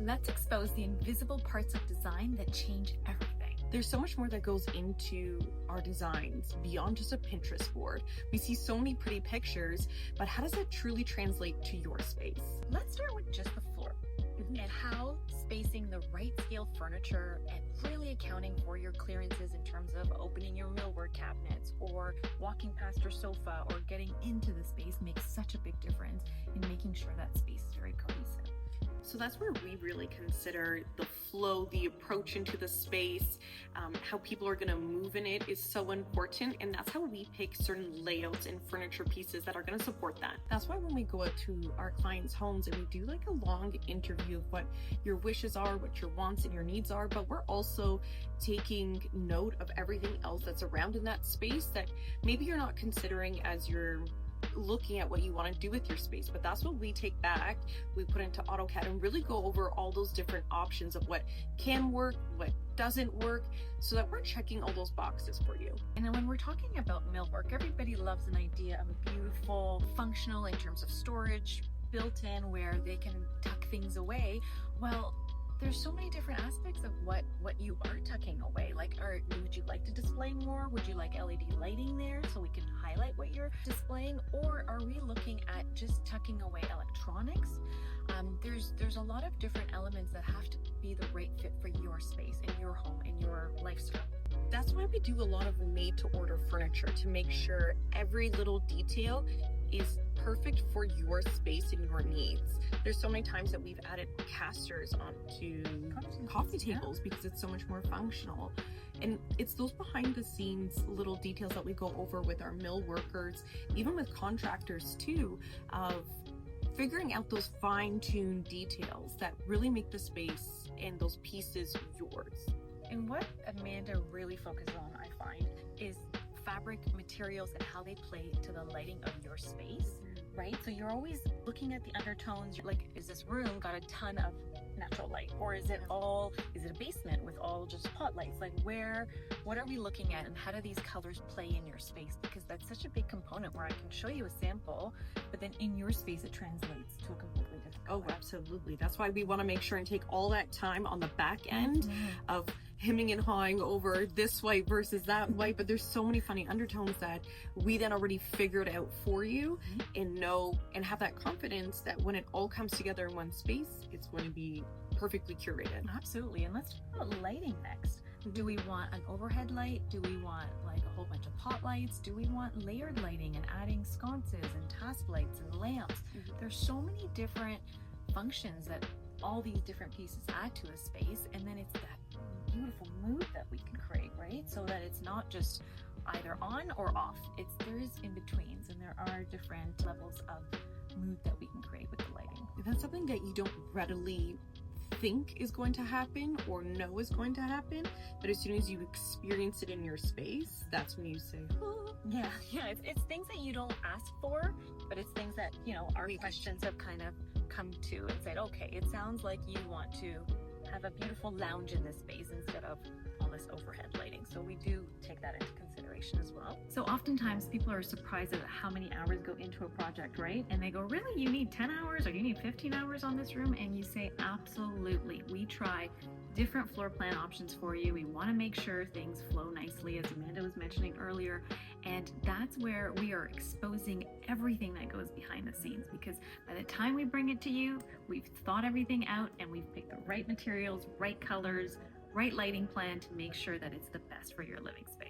Let's expose the invisible parts of design that change everything. There's so much more that goes into our designs beyond just a Pinterest board. We see so many pretty pictures, but how does it truly translate to your space? Let's start with just the floor and how spacing the right scale furniture and really accounting for your clearances in terms of opening your millwork cabinets or walking past your sofa or getting into the space makes such a big difference in making sure that space is very cohesive. So that's where we really consider the flow, the approach into the space, how people are going to move in it is so important. And that's how we pick certain layouts and furniture pieces that are going to support that. That's why when we go out to our clients' homes and we do like a long interview of what your wishes are, what your wants and your needs are, but we're also taking note of everything else that's around in that space that maybe you're not considering as you're looking at what you want to do with your space. But that's what we take back, we put into AutoCAD and really go over all those different options of what can work, what doesn't work, so that we're checking all those boxes for you. And then when we're talking about millwork, everybody loves an idea of a beautiful, functional in terms of storage, built in where they can tuck things away. Well, there's so many different aspects of what you are tucking away. Like, would you like to display more? Would you like LED lighting there so we can highlight what you're displaying? Or are we looking at just tucking away electronics? There's a lot of different elements that have to be the right fit for your space and your home and your lifestyle. That's why we do a lot of made to order furniture to make sure every little detail is perfect for your space and your needs. There's so many times that we've added casters onto coffee tables because it's so much more functional. And it's those behind the scenes little details that we go over with our mill workers, even with contractors too, of figuring out those fine-tuned details that really make the space and those pieces yours. And what Amanda really focuses on, I find, is fabric materials and how they play to the lighting of your space, right? So you're always looking at the undertones. You're like, is this room got a ton of natural light, or is it a basement with all just pot lights? Like, what are we looking at, and how do these colors play in your space? Because that's such a big component where I can show you a sample, but then in your space it translates to a completely different color. Oh, absolutely. That's why we want to make sure and take all that time on the back end of hemming and hawing over this white versus that white, but there's so many funny undertones that we then already figured out for you and know and have that confidence that when it all comes together in one space, it's going to be perfectly curated. Absolutely. And let's talk about lighting next. Do we want an overhead light? Do we want like a whole bunch of pot lights? Do we want layered lighting and adding sconces and task lights and lamps? There's so many different functions that all these different pieces add to a space, and then it's that beautiful mood that we can create, right? So that it's not just either on or off. There is in betweens, and there are different levels of mood that we can create with the lighting. That's something that you don't readily think is going to happen or know is going to happen, but as soon as you experience it in your space, that's when you say, oh. Yeah, it's things that you don't ask for, but it's things that, our questions have kind of come to and said, okay, it sounds like you want to have a beautiful lounge in this space instead of all this overhead lighting. So we do take that into consideration as well. So oftentimes people are surprised at how many hours go into a project, right? And they go, really, you need 10 hours or you need 15 hours on this room? And you say, absolutely. We try different floor plan options for you. We want to make sure things flow nicely, as Amanda was mentioning earlier. And that's where we are exposing everything that goes behind the scenes, because by the time we bring it to you, we've thought everything out and we've picked the right materials, right colors, right lighting plan to make sure that it's the best for your living space.